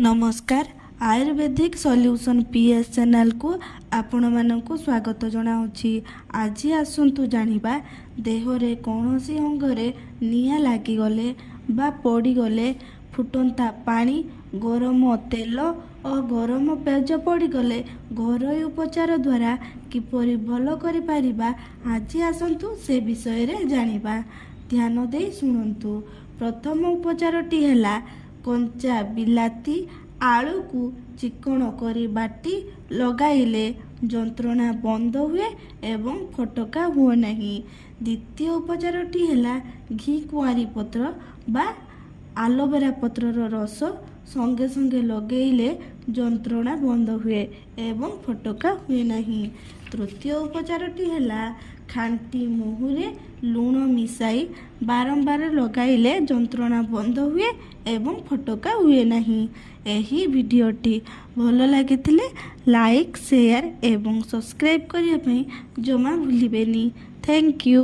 नमस्कार Ayurvedic solution PS channel को आपण मानक स्वागत जनाऊँगी। आज आसतु जानिबा देहरे कौन सी अंगरे निया लागिगले बा पड़गले फुटंता पानी गरम तेल और गरम पेज पड़गले घरोई उपचार द्वारा किपरि भल करिपारिबा। आज आसतु से विषय रे जानिबा। ध्यान दे शुणु। प्रथम उपचारटी है कंचा बिलाती आलू को चिकण करी बाटी लगाइले जंत्रणा बंद हुए एवं फटका हुए नहीं। द्वितीय उपचारटी है घी कुआरी पत्र बा आलोवेरा पत्रर रस संगे संगे लगेले जंत्रणा बंद हुए एवं फटका हुए नहीं। तृतीय उपचारटी है खांटी मुहुरे लुण मिसाई बारंबार लगाइले जंत्रणा बंद हुए एवं फटका हुए नहीं। एही वीडियोटी भल लगिथिले लाइक शेयर एवं सब्सक्राइब करने जमा भूलिबेनी। Thank you.